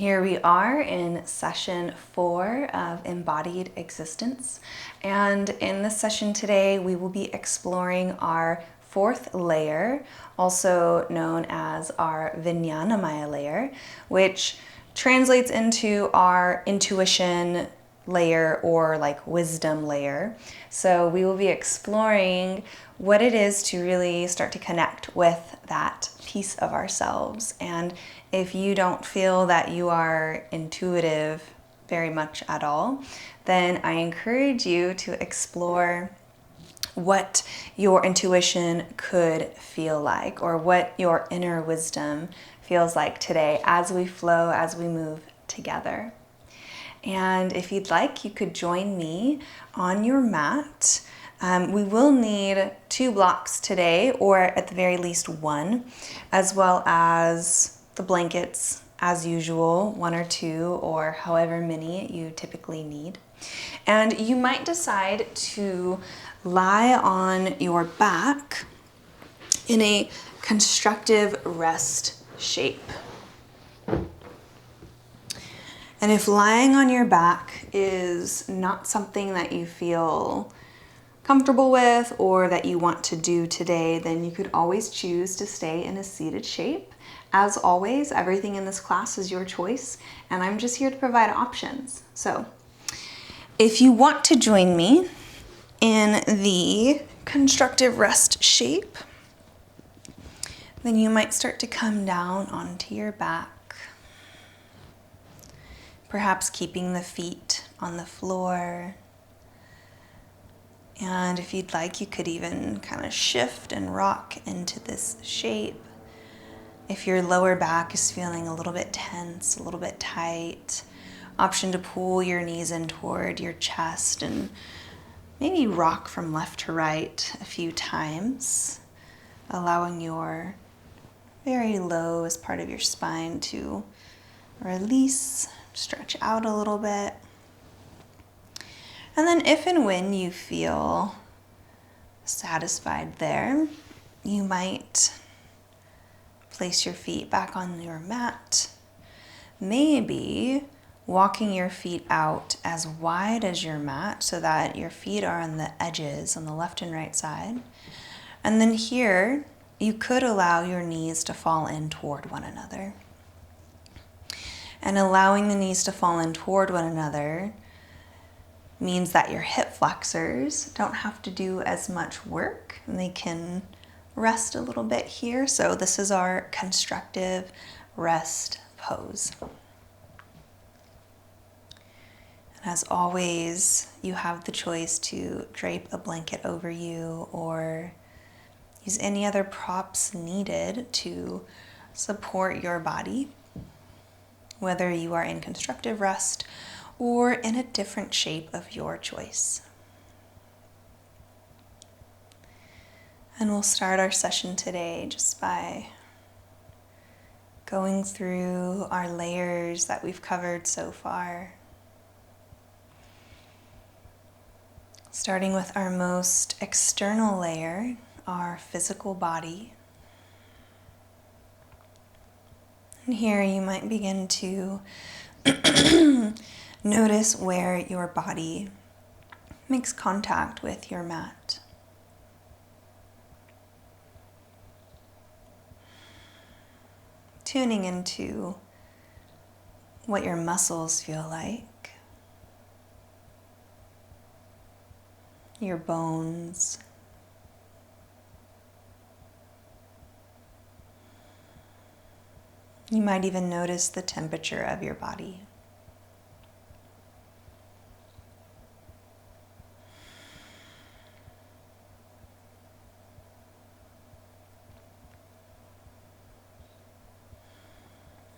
Here we are in session 4 of Embodied Existence, and in this session today we will be exploring our 4th layer, also known as our Vijnanamaya layer, which translates into our intuition layer or like wisdom layer. So we will be exploring what it is to really start to connect with that piece of ourselves. And if you don't feel that you are intuitive very much at all, then I encourage you to explore what your intuition could feel like, or what your inner wisdom feels like today as we flow, as we move together. And if you'd like, you could join me on your mat. We will need 2 blocks today, or at the very least 1, as well as the blankets as usual, 1 or 2, or however many you typically need. And you might decide to lie on your back in a constructive rest shape. And if lying on your back is not something that you feel comfortable with or that you want to do today, then you could always choose to stay in a seated shape. As always, everything in this class is your choice, and I'm just here to provide options. So if you want to join me in the constructive rest shape, then you might start to come down onto your back, perhaps keeping the feet on the floor. And if you'd like, you could even kind of shift and rock into this shape. If your lower back is feeling a little bit tense, a little bit tight, option to pull your knees in toward your chest and maybe rock from left to right a few times, allowing your very lowest part of your spine to release, stretch out a little bit. And then if and when you feel satisfied there, you might place your feet back on your mat, maybe walking your feet out as wide as your mat so that your feet are on the edges on the left and right side. And then here, you could allow your knees to fall in toward one another. And allowing the knees to fall in toward one another means that your hip flexors don't have to do as much work, and they can rest a little bit here. So this is our constructive rest pose. And as always, you have the choice to drape a blanket over you or use any other props needed to support your body, whether you are in constructive rest or in a different shape of your choice. And we'll start our session today just by going through our layers that we've covered so far. Starting with our most external layer, our physical body. And here you might begin to notice where your body makes contact with your mat. Tuning into what your muscles feel like, your bones, you might even notice the temperature of your body.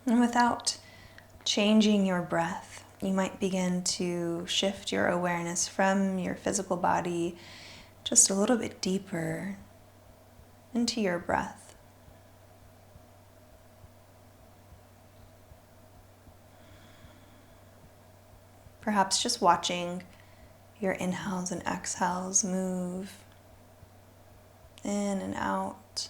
And without changing your breath, you might begin to shift your awareness from your physical body just a little bit deeper into your breath. Perhaps just watching your inhales and exhales move in and out.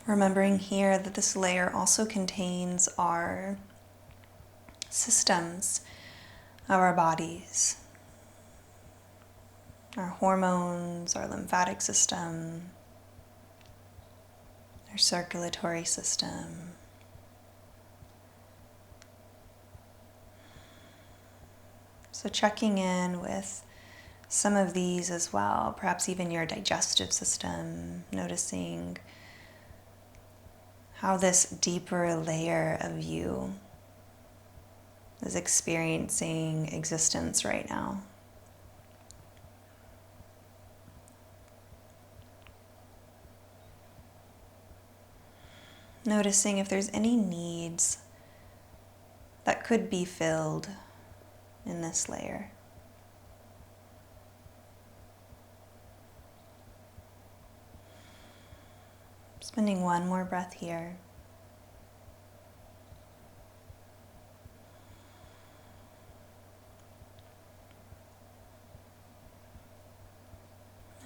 Remembering here that this layer also contains our systems of our bodies, our hormones, our lymphatic system, our circulatory system. So checking in with some of these as well, perhaps even your digestive system, noticing how this deeper layer of you is experiencing existence right now. Noticing if there's any needs that could be filled in this layer. Spending one more breath here.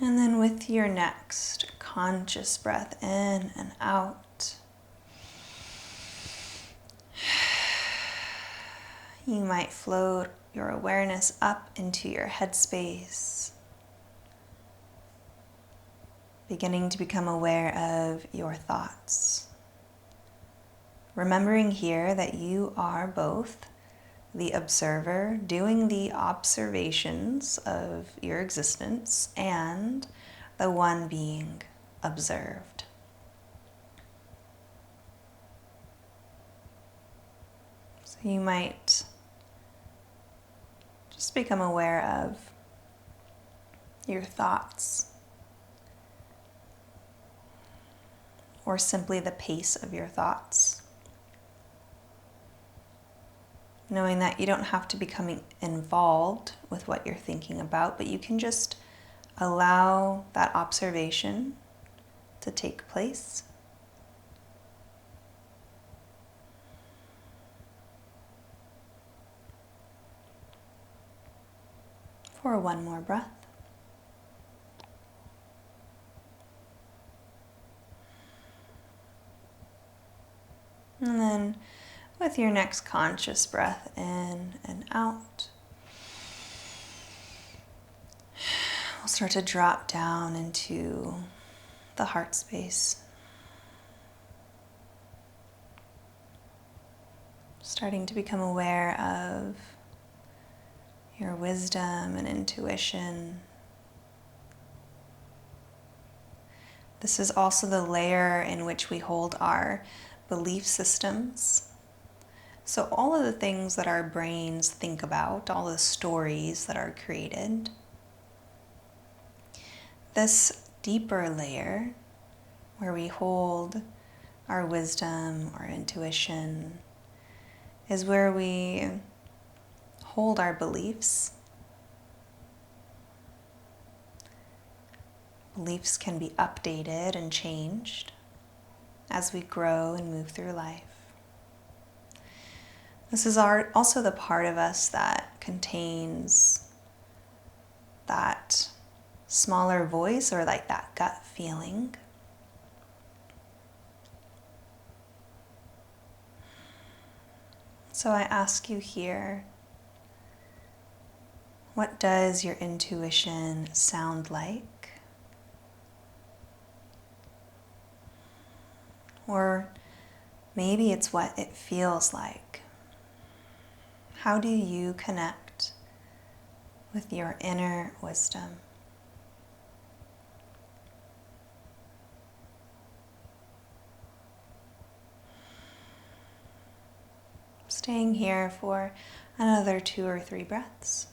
And then with your next conscious breath in and out, you might float your awareness up into your headspace, beginning to become aware of your thoughts. Remembering here that you are both the observer doing the observations of your existence and the one being observed. So you might just become aware of your thoughts, or simply the pace of your thoughts. Knowing that you don't have to become involved with what you're thinking about, but you can just allow that observation to take place. For one more breath. And then with your next conscious breath in and out, we'll start to drop down into the heart space. Starting to become aware of your wisdom and intuition. This is also the layer in which we hold our belief systems. So all of the things that our brains think about, all the stories that are created, this deeper layer where we hold our wisdom, our intuition, is where we hold our beliefs. Beliefs can be updated and changed as we grow and move through life. This is also the part of us that contains that smaller voice, or like that gut feeling. So I ask you here, what does your intuition sound like? Or maybe it's what it feels like. How do you connect with your inner wisdom? Staying here for another 2 or 3 breaths.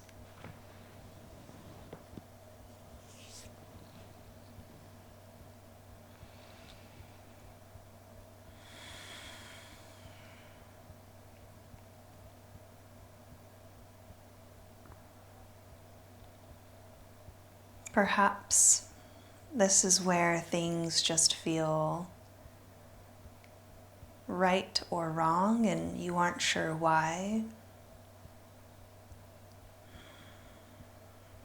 Perhaps this is where things just feel right or wrong and you aren't sure why.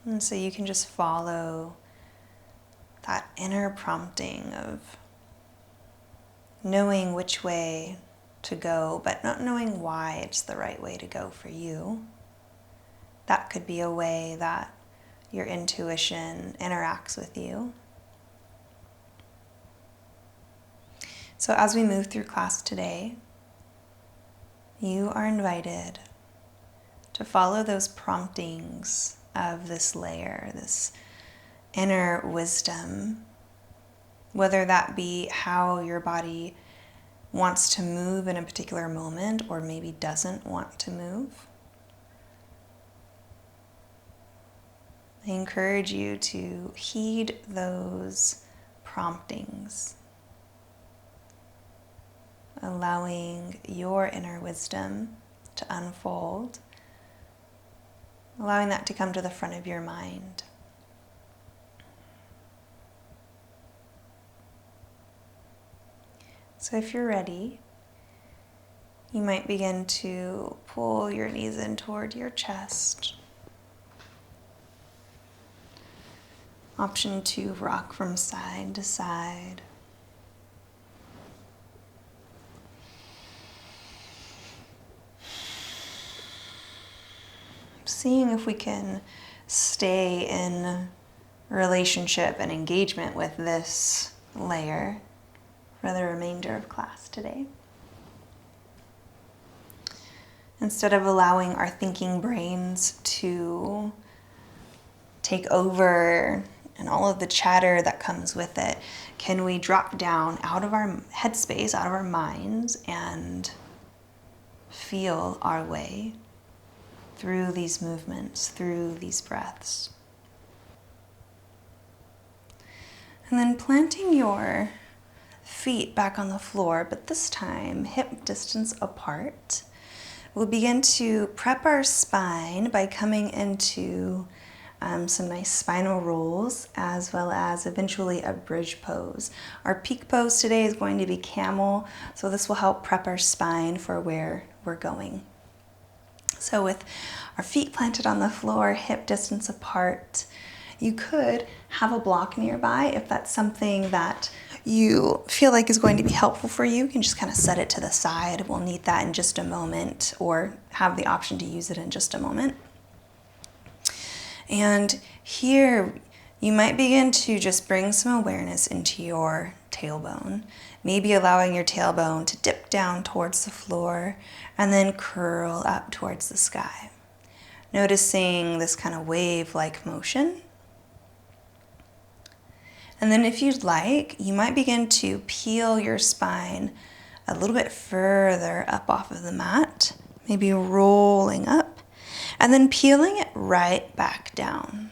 And so you can just follow that inner prompting of knowing which way to go, but not knowing why it's the right way to go for you. That could be a way that your intuition interacts with you. So as we move through class today, you are invited to follow those promptings of this layer, this inner wisdom, whether that be how your body wants to move in a particular moment or maybe doesn't want to move. I encourage you to heed those promptings, allowing your inner wisdom to unfold, allowing that to come to the front of your mind. So if you're ready, you might begin to pull your knees in toward your chest. Option 2, rock from side to side. Seeing if we can stay in relationship and engagement with this layer for the remainder of class today. Instead of allowing our thinking brains to take over and all of the chatter that comes with it, can we drop down out of our headspace, out of our minds, and feel our way through these movements, through these breaths. And then planting your feet back on the floor, but this time hip distance apart. We'll begin to prep our spine by coming into some nice spinal rolls, as well as eventually a bridge pose. Our peak pose today is going to be camel, so this will help prep our spine for where we're going. So with our feet planted on the floor, hip distance apart, you could have a block nearby if that's something that you feel like is going to be helpful for you. You can just kind of set it to the side. We'll need that in just a moment, or have the option to use it in just a moment. And here you might begin to just bring some awareness into your tailbone, maybe allowing your tailbone to dip down towards the floor and then curl up towards the sky. Noticing this kind of wave-like motion. And then if you'd like, you might begin to peel your spine a little bit further up off of the mat, maybe rolling up, and then peeling it right back down.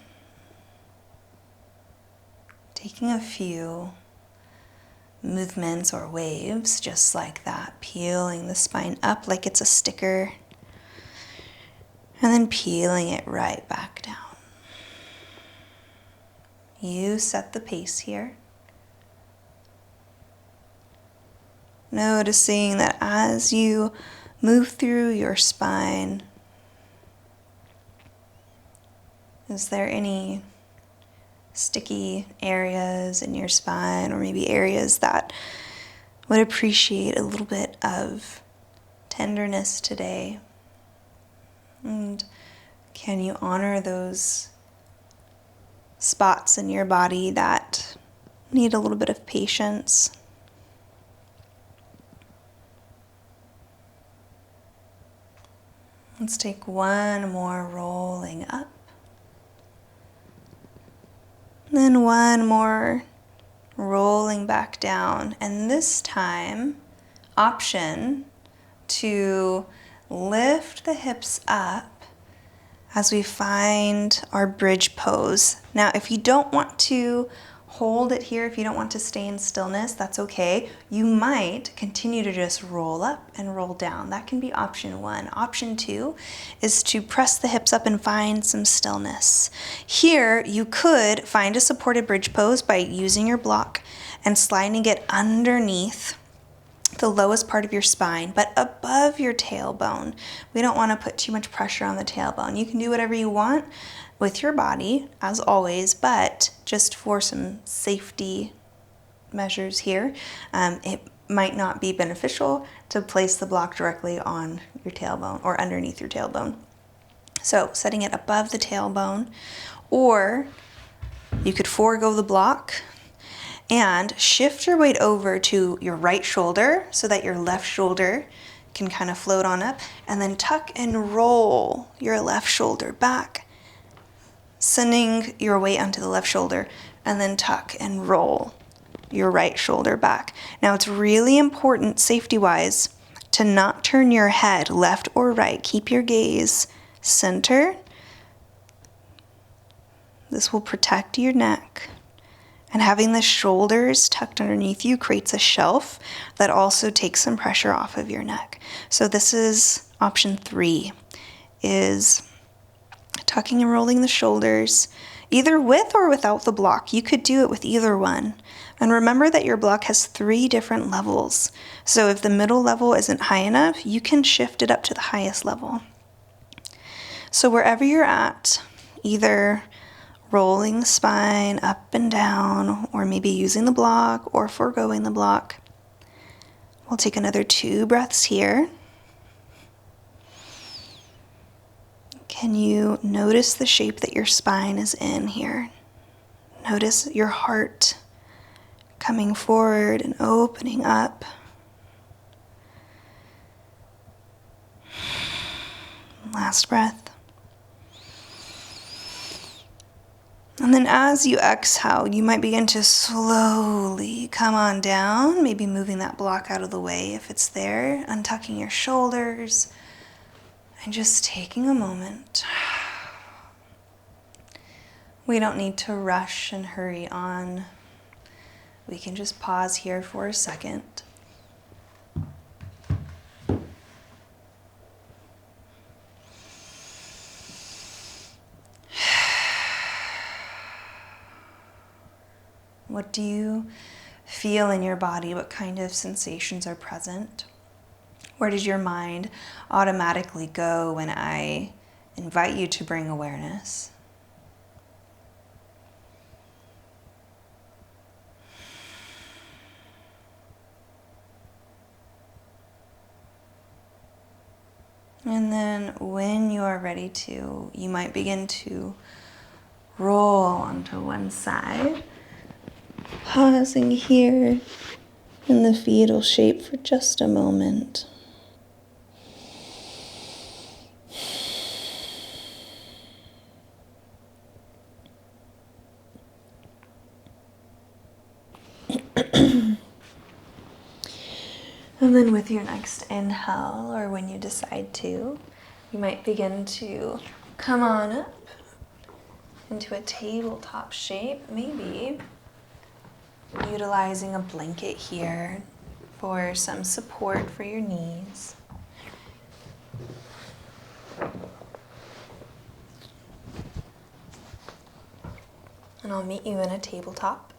Taking a few movements or waves just like that, peeling the spine up like it's a sticker, and then peeling it right back down. You set the pace here. Noticing that as you move through your spine, is there any sticky areas in your spine, or maybe areas that would appreciate a little bit of tenderness today? And can you honor those spots in your body that need a little bit of patience? Let's take one more rolling up. Then one more rolling back down. And this time, option to lift the hips up as we find our bridge pose. Now, if you don't want to hold it here, if you don't want to stay in stillness, that's okay. You might continue to just roll up and roll down. That can be option 1. Option 2 is to press the hips up and find some stillness. Here, you could find a supported bridge pose by using your block and sliding it underneath the lowest part of your spine, but above your tailbone. We don't want to put too much pressure on the tailbone. You can do whatever you want with your body, as always, but just for some safety measures here, it might not be beneficial to place the block directly on your tailbone or underneath your tailbone. So setting it above the tailbone, or you could forego the block and shift your weight over to your right shoulder so that your left shoulder can kind of float on up, and then tuck and roll your left shoulder back, sending your weight onto the left shoulder, and then tuck and roll your right shoulder back. Now it's really important, safety-wise, to not turn your head left or right. Keep your gaze center. This will protect your neck. And having the shoulders tucked underneath you creates a shelf that also takes some pressure off of your neck. So this is option 3, is tucking and rolling the shoulders, either with or without the block. You could do it with either one. And remember that your block has 3 different levels. So if the middle level isn't high enough, you can shift it up to the highest level. So wherever you're at, either rolling the spine up and down, or maybe using the block or foregoing the block. We'll take another 2 breaths here. Can you notice the shape that your spine is in here? Notice your heart coming forward and opening up. Last breath. And then as you exhale, you might begin to slowly come on down, maybe moving that block out of the way if it's there, untucking your shoulders, and just taking a moment. We don't need to rush and hurry on. We can just pause here for a second. What do you feel in your body? What kind of sensations are present? Where does your mind automatically go when I invite you to bring awareness? And then when you are ready to, you might begin to roll onto one side, pausing here in the fetal shape for just a moment. And then with your next inhale, or when you decide to, you might begin to come on up into a tabletop shape, maybe utilizing a blanket here for some support for your knees. And I'll meet you in a tabletop.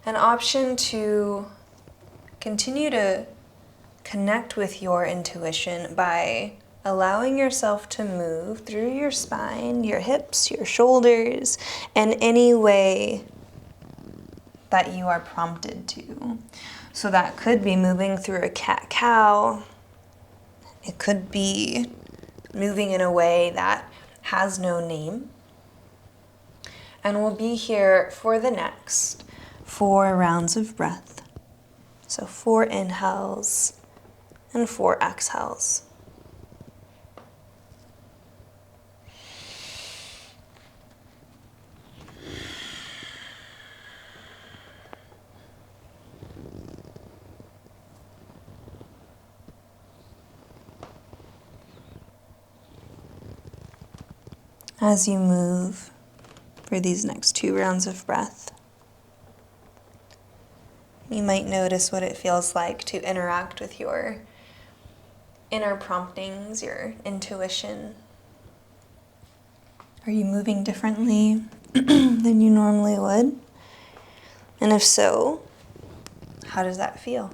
An option to continue to connect with your intuition by allowing yourself to move through your spine, your hips, your shoulders, in any way that you are prompted to. So that could be moving through a cat-cow. It could be moving in a way that has no name. And we'll be here for the next 4 rounds of breath. So 4 inhales and 4 exhales. As you move for these next 2 rounds of breath, you might notice what it feels like to interact with your inner promptings, your intuition. Are you moving differently than you normally would? And if so, how does that feel?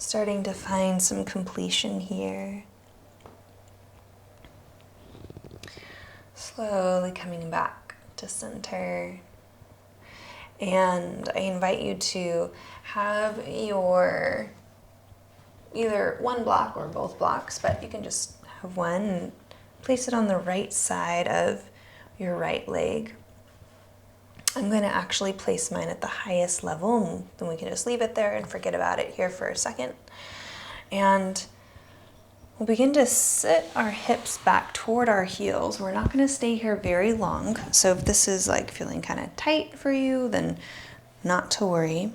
starting to find some completion here. Slowly coming back to center. And I invite you to have your either one block or both blocks, but you can just have one and place it on the right side of your right leg. I'm going to actually place mine at the highest level, and then we can just leave it there and forget about it here for a second. And we'll begin to sit our hips back toward our heels. We're not going to stay here very long. So if this is like feeling kind of tight for you, then not to worry.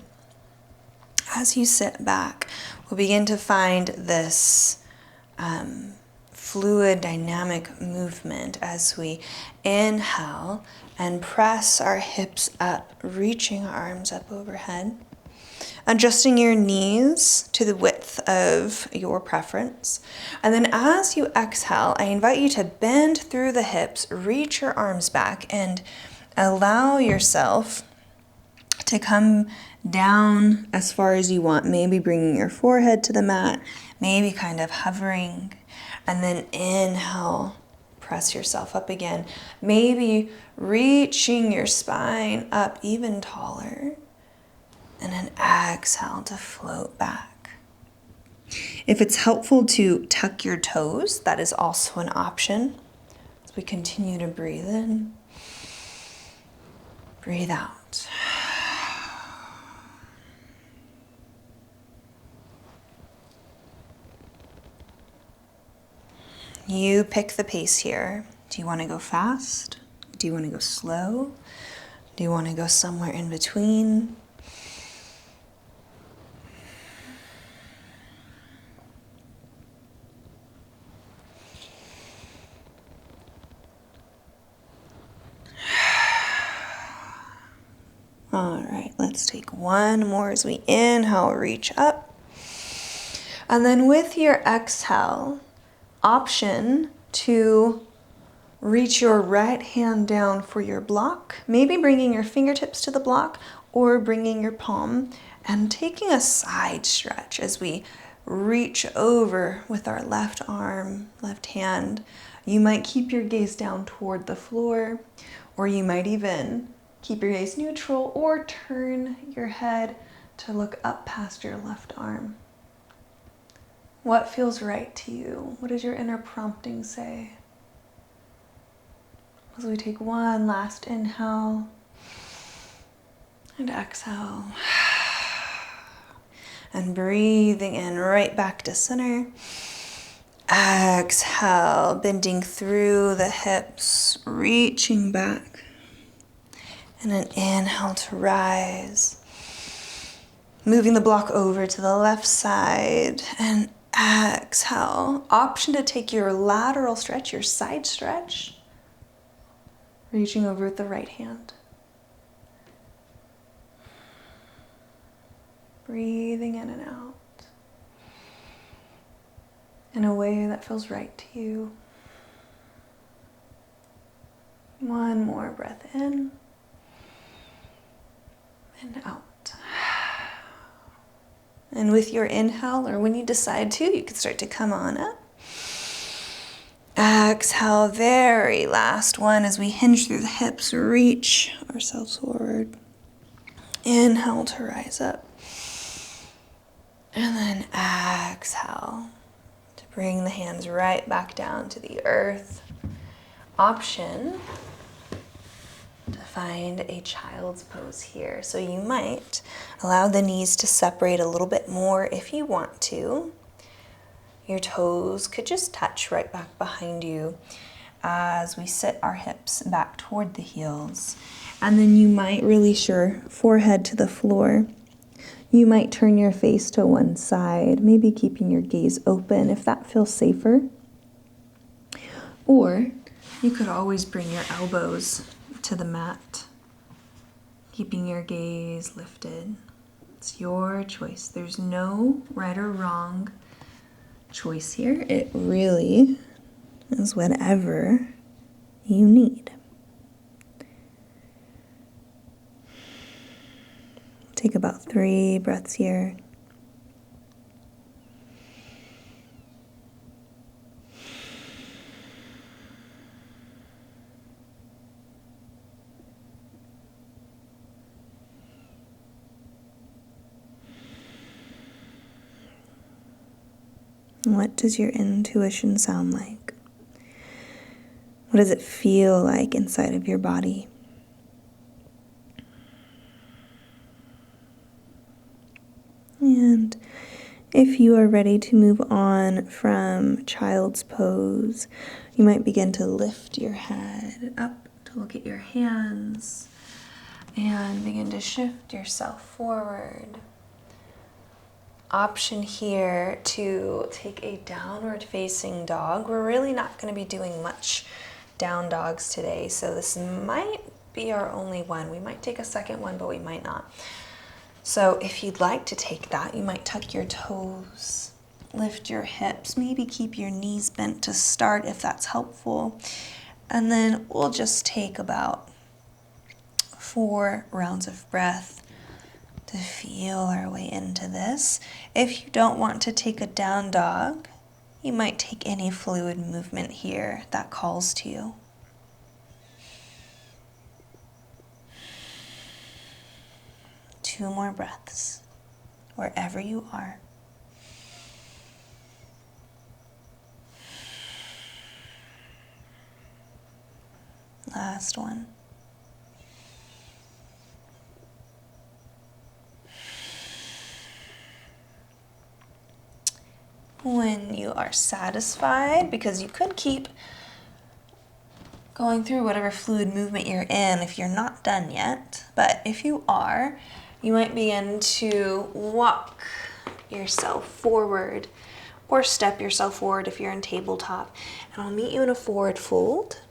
As you sit back, we'll begin to find this fluid, dynamic movement as we inhale and press our hips up, reaching our arms up overhead. Adjusting your knees to the width of your preference. And then as you exhale, I invite you to bend through the hips, reach your arms back, and allow yourself to come down as far as you want. Maybe bringing your forehead to the mat, maybe kind of hovering. And then inhale, press yourself up again. Maybe reaching your spine up even taller. And then exhale to float back. If it's helpful to tuck your toes, that is also an option. As we continue to breathe in, breathe out. You pick the pace here. Do you want to go fast? Do you want to go slow? Do you want to go somewhere in between? All right, let's take one more as we inhale, reach up. And then with your exhale, option to reach your right hand down for your block, maybe bringing your fingertips to the block or bringing your palm and taking a side stretch as we reach over with our left arm, left hand. You might keep your gaze down toward the floor, or you might even keep your gaze neutral or turn your head to look up past your left arm. What feels right to you? What does your inner prompting say? As we take one last inhale and exhale. And breathing in right back to center. Exhale, bending through the hips, reaching back. And an inhale to rise. Moving the block over to the left side and exhale. Option to take your lateral stretch, your side stretch. Reaching over with the right hand. Breathing in and out. In a way that feels right to you. One more breath in and out. And with your inhale, or when you decide to, you can start to come on up. Exhale, very last one as we hinge through the hips, reach ourselves forward. Inhale to rise up. And then exhale to bring the hands right back down to the earth. Option to find a child's pose here. So you might allow the knees to separate a little bit more if you want to. Your toes could just touch right back behind you as we sit our hips back toward the heels. And then you might release your forehead to the floor. You might turn your face to one side, maybe keeping your gaze open if that feels safer. Or you could always bring your elbows to the mat, keeping your gaze lifted. It's your choice. There's no right or wrong choice here. It really is whatever you need. Take about 3 breaths here. What does your intuition sound like? What does it feel like inside of your body? And if you are ready to move on from child's pose, you might begin to lift your head up to look at your hands and begin to shift yourself forward. Option here to take a downward facing dog. We're really not going to be doing much down dogs today, so this might be our only one. We might take a second one, but we might not. So if you'd like to take that, you might tuck your toes, lift your hips, maybe keep your knees bent to start if that's helpful. And then we'll just take about 4 rounds of breath to feel our way into this. If you don't want to take a down dog, you might take any fluid movement here that calls to you. Two more breaths, wherever you are. Last one. When you are satisfied, because you could keep going through whatever fluid movement you're in if you're not done yet, but if you are, you might begin to walk yourself forward or step yourself forward if you're in tabletop. And I'll meet you in a forward fold.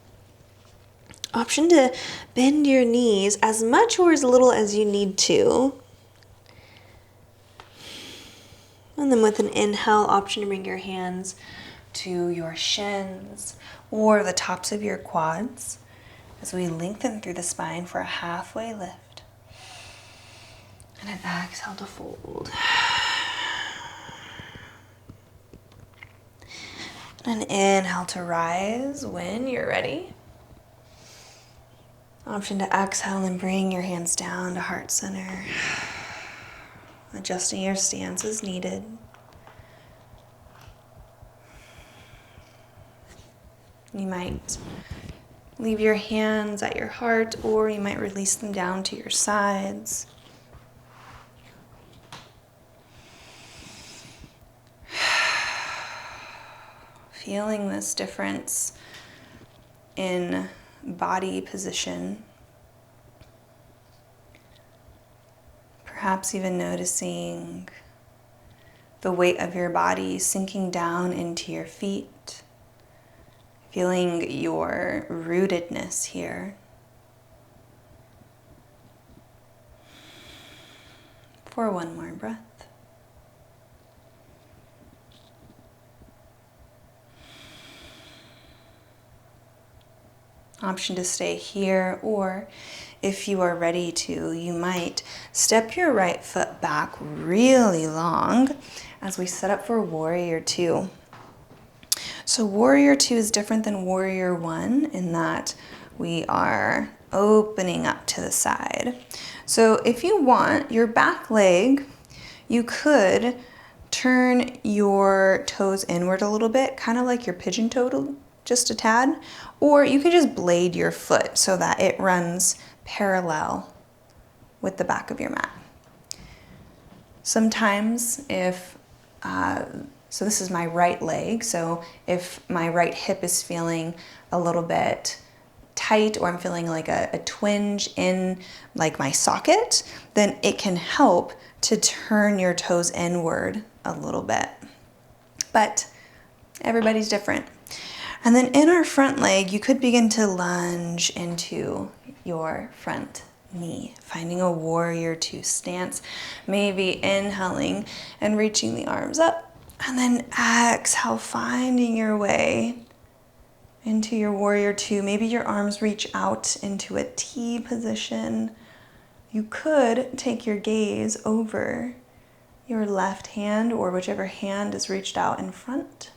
Option to bend your knees as much or as little as you need to. And then with an inhale, option to bring your hands to your shins or the tops of your quads as we lengthen through the spine for a halfway lift. And an exhale to fold. And an inhale to rise when you're ready. Option to exhale and bring your hands down to heart center. Adjusting your stance as needed. You might leave your hands at your heart, or you might release them down to your sides. Feeling this difference in body position. Perhaps even noticing the weight of your body sinking down into your feet. Feeling your rootedness here. For one more breath. Option to stay here, or if you are ready to, you might step your right foot back really long as we set up for Warrior 2. So Warrior 2 is different than Warrior 1 in that we are opening up to the side. So if you want your back leg, you could turn your toes inward a little bit, kind of like your pigeon toe, just a tad, or you can just blade your foot so that it runs parallel with the back of your mat. Sometimes so this is my right leg, so if my right hip is feeling a little bit tight or I'm feeling like a twinge in like my socket, then it can help to turn your toes inward a little bit. But everybody's different. And then in our front leg, you could begin to lunge into your front knee, finding a Warrior 2 stance, maybe inhaling and reaching the arms up, and then exhale, finding your way into your Warrior 2. Maybe your arms reach out into a T position. You could take your gaze over your left hand or whichever hand is reached out in front.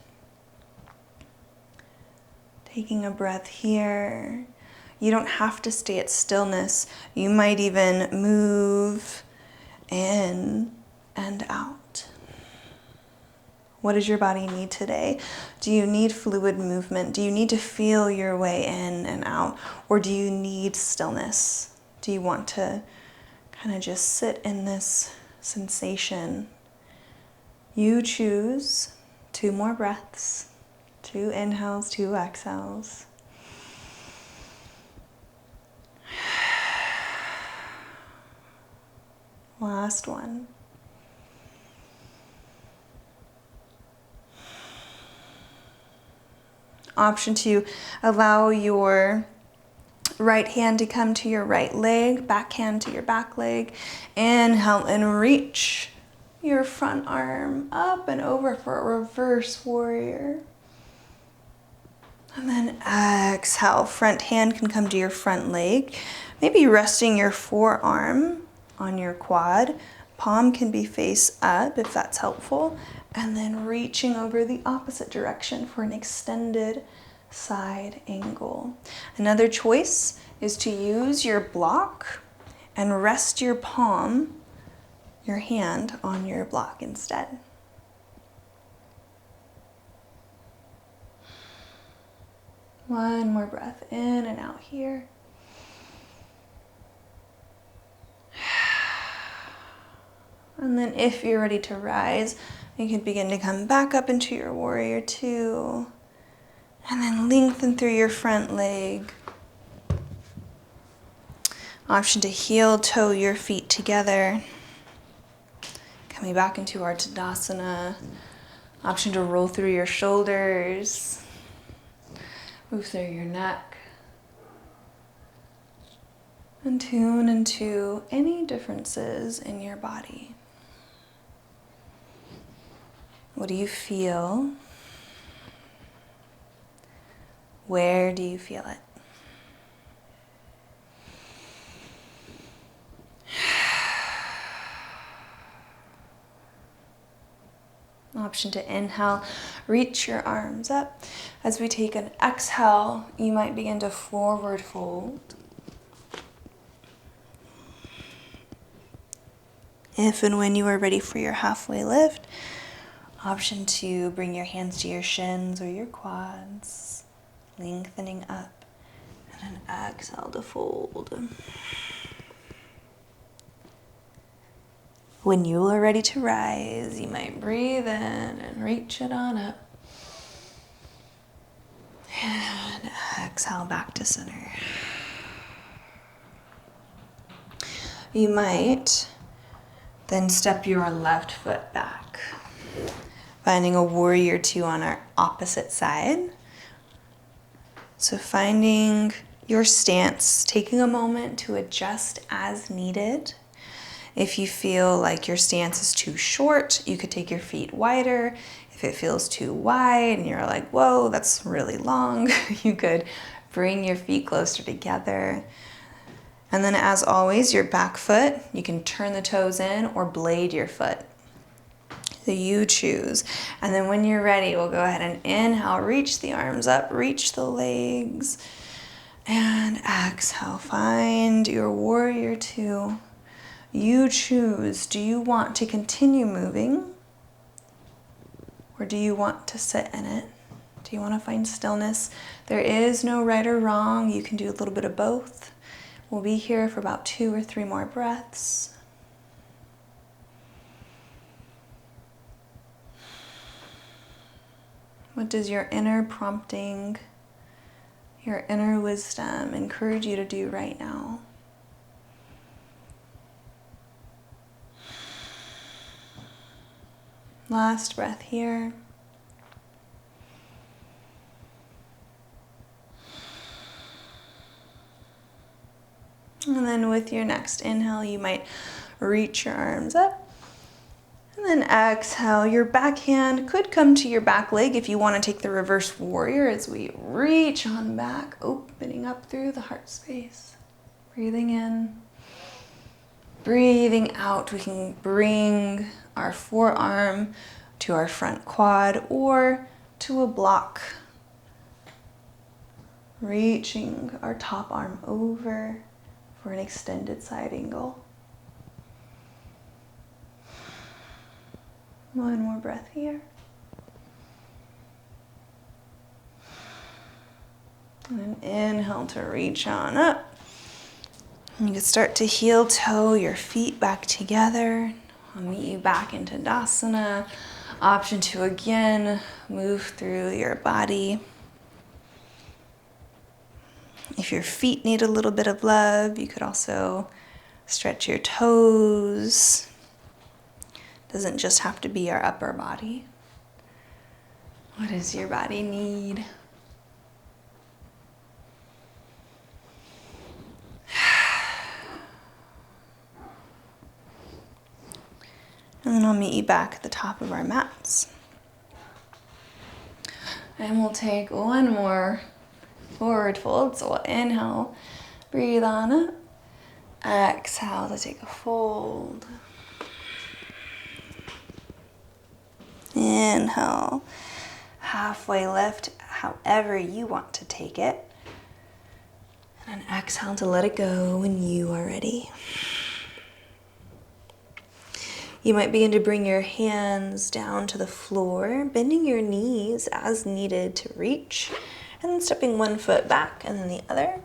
Taking a breath here. You don't have to stay at stillness. You might even move in and out. What does your body need today? Do you need fluid movement? Do you need to feel your way in and out? Or do you need stillness? Do you want to kind of just sit in this sensation? You choose. 2 more breaths. 2 inhales, 2 exhales. Last one. Option 2, allow your right hand to come to your right leg, back hand to your back leg. Inhale and reach your front arm up and over for a reverse warrior. And then exhale, front hand can come to your front leg. Maybe resting your forearm on your quad. Palm can be face up if that's helpful. And then reaching over the opposite direction for an extended side angle. Another choice is to use your block and rest your palm, your hand, on your block instead. One more breath in and out here. And then if you're ready to rise, you can begin to come back up into your warrior 2. And then lengthen through your front leg. Option to heel toe your feet together. Coming back into our Tadasana. Option to roll through your shoulders. Move through your neck. And tune into any differences in your body. What do you feel? Where do you feel it? Option to inhale, reach your arms up. As we take an exhale, you might begin to forward fold. If and when you are ready for your halfway lift, option to bring your hands to your shins or your quads, lengthening up, and an exhale to fold. When you are ready to rise, you might breathe in and reach it on up. And exhale back to center. You might then step your left foot back, finding a warrior 2 on our opposite side. So finding your stance, taking a moment to adjust as needed. If you feel like your stance is too short, you could take your feet wider. If it feels too wide and you're like, whoa, that's really long, you could bring your feet closer together. And then as always, your back foot, you can turn the toes in or blade your foot. So you choose. And then when you're ready, we'll go ahead and inhale, reach the arms up, reach the legs. And exhale, find your warrior 2. You choose. Do you want to continue moving? Or do you want to sit in it? Do you want to find stillness? There is no right or wrong. You can do a little bit of both. We'll be here for about 2 or 3 more breaths. What does your inner prompting, your inner wisdom encourage you to do right now? Last breath here. And then with your next inhale, you might reach your arms up. And then exhale, your back hand could come to your back leg if you want to take the reverse warrior as we reach on back, opening up through the heart space. Breathing in, breathing out. We can bring our forearm to our front quad or to a block. Reaching our top arm over for an extended side angle. One more breath here. And then inhale to reach on up. You can start to heel toe your feet back together. I'll meet you back into Dasana. Option to again move through your body. If your feet need a little bit of love, you could also stretch your toes. Doesn't just have to be our upper body. What does your body need? And then I'll meet you back at the top of our mats. And we'll take one more forward fold. So we'll inhale, breathe on up. Exhale to take a fold. Inhale, halfway lift, however you want to take it. And then exhale to let it go when you are ready. You might begin to bring your hands down to the floor, bending your knees as needed to reach, and then stepping one foot back and then the other.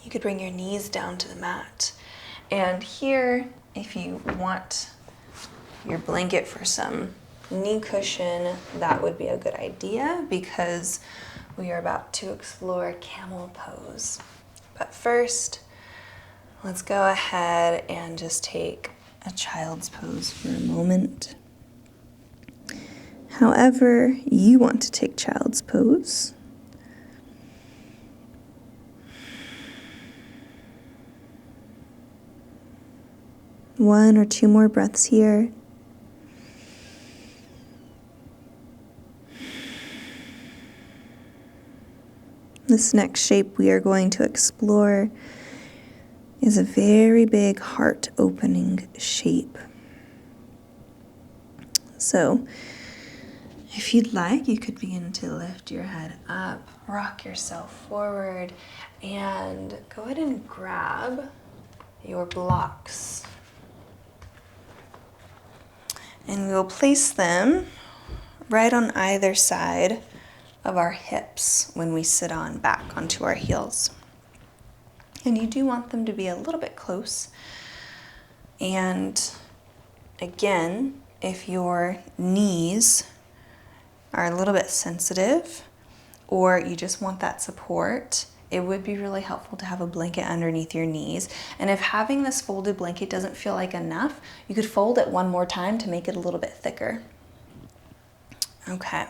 You could bring your knees down to the mat. And here, if you want your blanket for some knee cushion, that would be a good idea because we are about to explore camel pose. But first, let's go ahead and just take a child's pose for a moment. However you want to take child's pose. One or two more breaths here. This next shape we are going to explore is a very big heart opening shape. So if you'd like, you could begin to lift your head up, rock yourself forward, and go ahead and grab your blocks. And we'll place them right on either side of our hips when we sit on back onto our heels. And you do want them to be a little bit close. And again, if your knees are a little bit sensitive or you just want that support, it would be really helpful to have a blanket underneath your knees. And if having this folded blanket doesn't feel like enough, you could fold it one more time to make it a little bit thicker. Okay.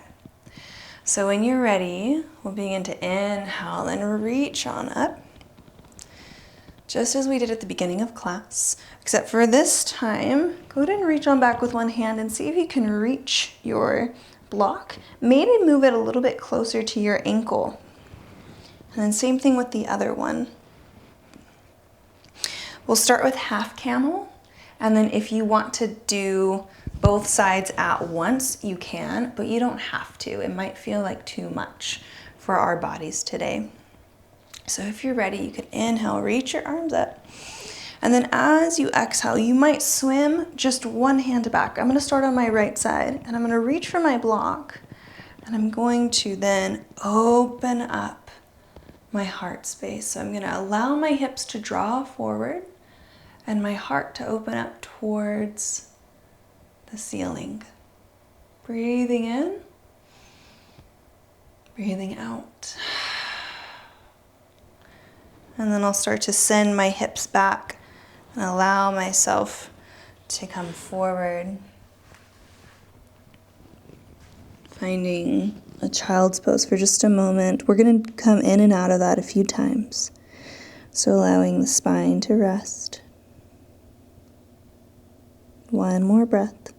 So when you're ready, we'll begin to inhale and reach on up. Just as we did at the beginning of class, except for this time, go ahead and reach on back with one hand and see if you can reach your block. Maybe move it a little bit closer to your ankle. And then same thing with the other one. We'll start with half camel, and then if you want to do both sides at once, you can, but you don't have to. It might feel like too much for our bodies today. So if you're ready, you can inhale, reach your arms up. And then as you exhale, you might swim just one hand back. I'm going to start on my right side, and I'm going to reach for my block, and I'm going to then open up my heart space. So I'm going to allow my hips to draw forward and my heart to open up towards the ceiling. Breathing in, breathing out. And then I'll start to send my hips back and allow myself to come forward. Finding a child's pose for just a moment. We're going to come in and out of that a few times. So allowing the spine to rest. One more breath.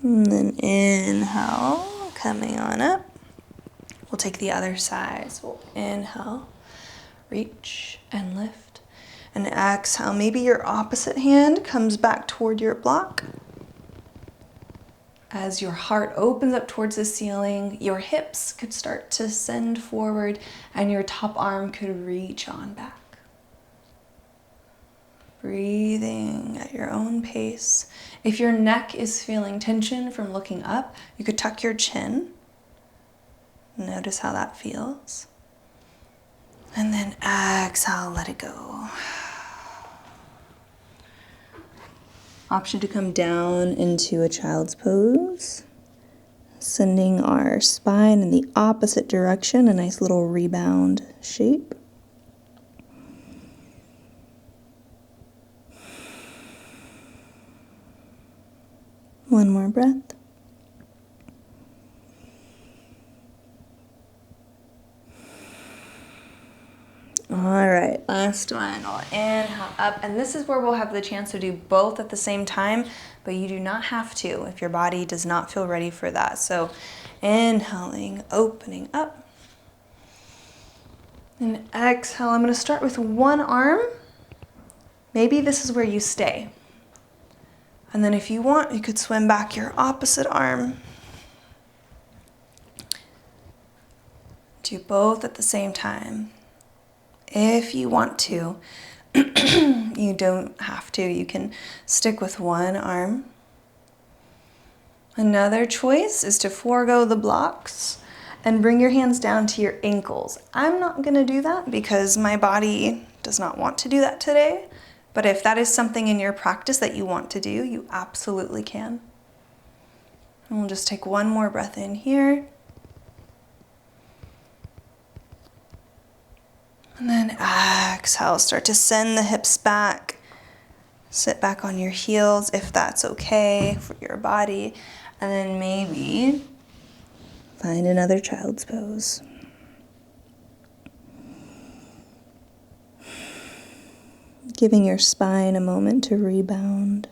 And then inhale. Coming on up. We'll take the other side. So we'll inhale, reach and lift. And exhale. Maybe your opposite hand comes back toward your block. As your heart opens up towards the ceiling, your hips could start to send forward and your top arm could reach on back. breathing at your own pace. If your neck is feeling tension from looking up, you could tuck your chin. Notice how that feels. And then exhale, let it go. Option to come down into a child's pose. Sending our spine in the opposite direction, a nice little rebound shape. One more breath. All right, last one. I'll inhale up, and this is where we'll have the chance to do both at the same time, but you do not have to if your body does not feel ready for that. So inhaling, opening up, and exhale. I'm going to start with one arm. Maybe this is where you stay. And then if you want, you could swim back your opposite arm. Do both at the same time. If you want to, you don't have to. You can stick with one arm. Another choice is to forego the blocks and bring your hands down to your ankles. I'm not going to do that because my body does not want to do that today. But if that is something in your practice that you want to do, you absolutely can. And we'll just take one more breath in here. And then exhale, start to send the hips back. Sit back on your heels if that's okay for your body. And then maybe find another child's pose. Giving your spine a moment to rebound.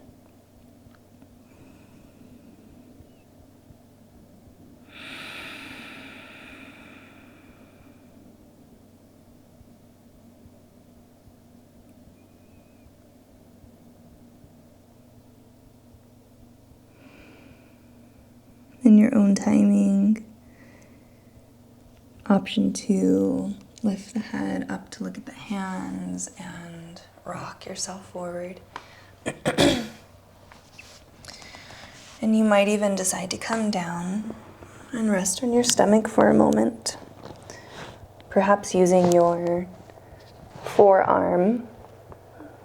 In your own timing, option to lift the head up to look at the hands and rock yourself forward. And you might even decide to come down and rest on your stomach for a moment. Perhaps using your forearm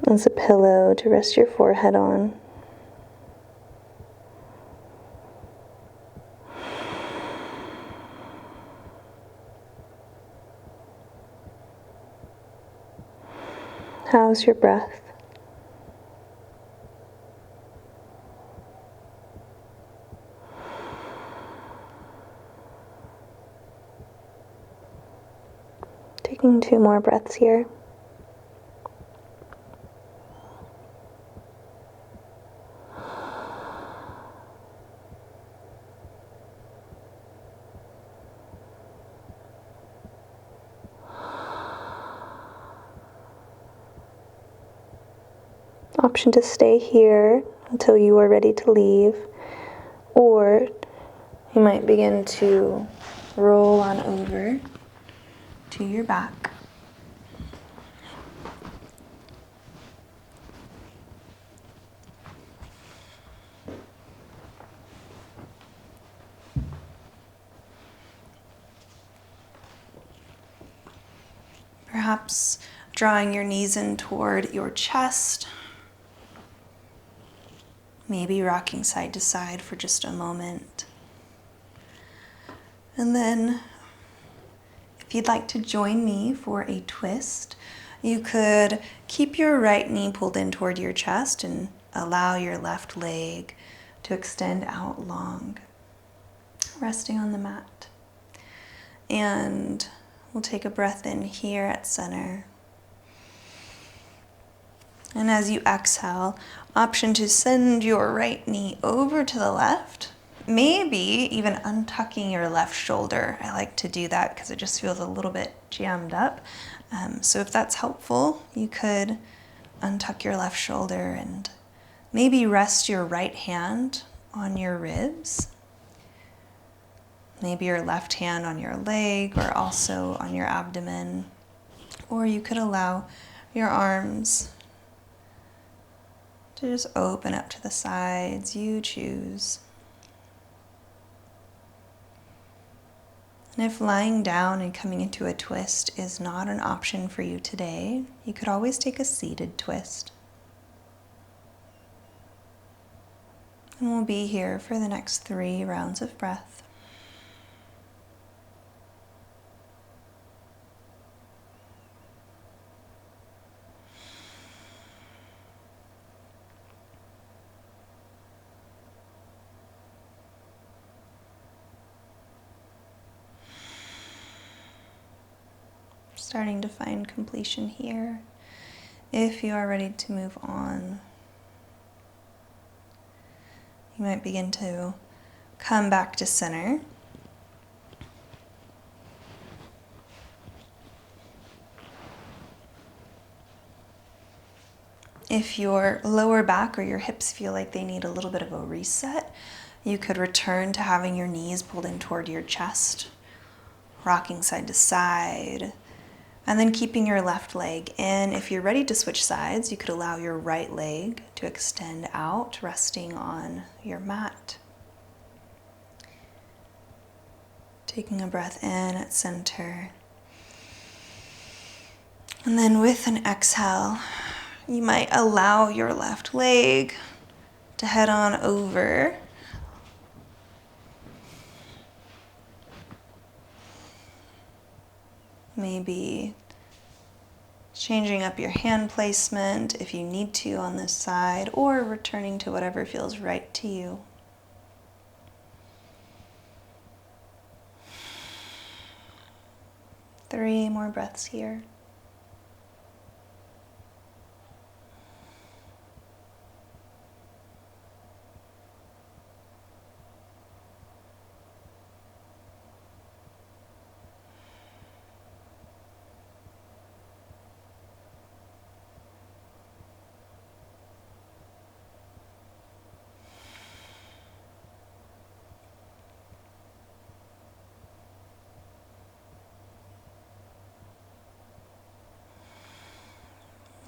as a pillow to rest your forehead on. How's your breath? Taking 2 more breaths here. Option to stay here until you are ready to leave, or you might begin to roll on over to your back. Perhaps drawing your knees in toward your chest. Maybe rocking side to side for just a moment. And then, if you'd like to join me for a twist, you could keep your right knee pulled in toward your chest and allow your left leg to extend out long, resting on the mat. And we'll take a breath in here at center. And as you exhale, option to send your right knee over to the left, maybe even untucking your left shoulder. I like to do that because it just feels a little bit jammed up. So if that's helpful, you could untuck your left shoulder and maybe rest your right hand on your ribs. Maybe your left hand on your leg or also on your abdomen. Or you could allow your arms to just open up to the sides. You choose. And if lying down and coming into a twist is not an option for you today, you could always take a seated twist. And we'll be here for the next 3 rounds of breath. Starting to find completion here. If you are ready to move on, you might begin to come back to center. If your lower back or your hips feel like they need a little bit of a reset, you could return to having your knees pulled in toward your chest, rocking side to side, and then keeping your left leg in. If you're ready to switch sides, you could allow your right leg to extend out, resting on your mat. Taking a breath in at center. And then with an exhale, you might allow your left leg to head on over. Maybe changing up your hand placement if you need to on this side, or returning to whatever feels right to you. Three more breaths here.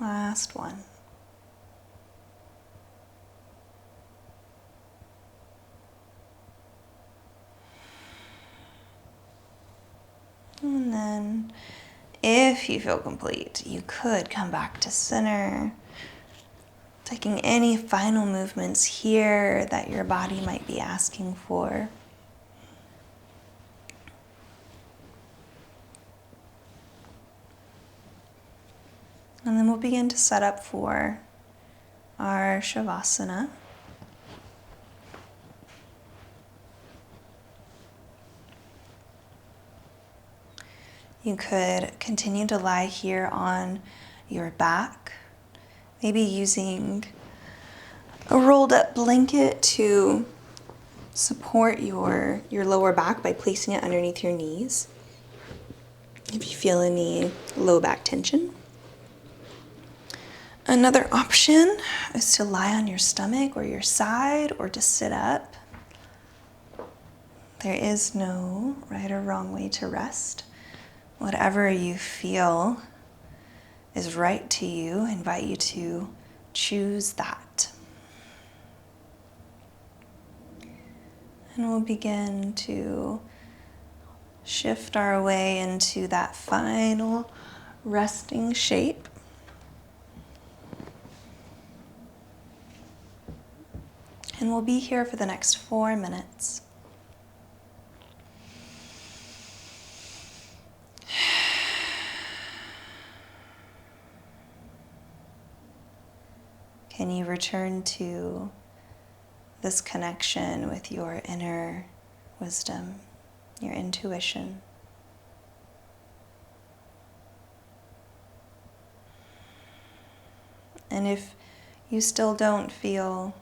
Last one. And then, if you feel complete, you could come back to center, taking any final movements here that your body might be asking for. And then we'll begin to set up for our Shavasana. You could continue to lie here on your back, maybe using a rolled up blanket to support your lower back by placing it underneath your knees. If you feel any low back tension. Another option is to lie on your stomach or your side, or to sit up. There is no right or wrong way to rest. Whatever you feel is right to you, I invite you to choose that. And we'll begin to shift our way into that final resting shape. And we'll be here for the next 4 minutes. Can you return to this connection with your inner wisdom, your intuition? And if you still don't feel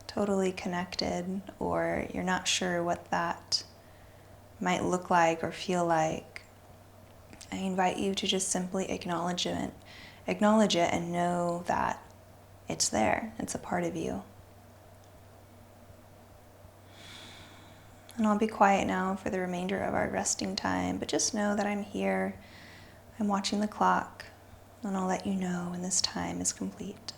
totally connected, or you're not sure what that might look like or feel like, I invite you to just simply acknowledge it and know that it's there. It's a part of you. And I'll be quiet now for the remainder of our resting time, but just know that I'm here. I'm watching the clock, and I'll let you know when this time is complete.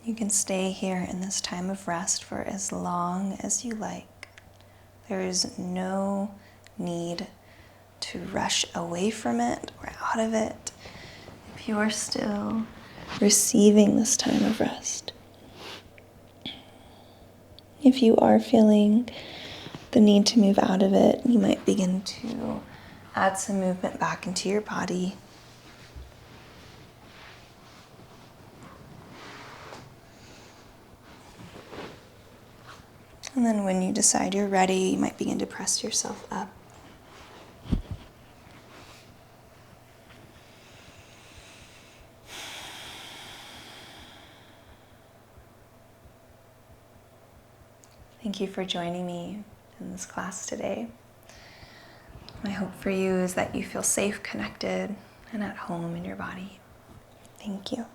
You can stay here in this time of rest for as long as you like. There is no need to rush away from it or out of it if you are still receiving this time of rest. If you are feeling the need to move out of it, you might begin to add some movement back into your body. And then when you decide you're ready, you might begin to press yourself up. Thank you for joining me in this class today. My hope for you is that you feel safe, connected, and at home in your body. Thank you.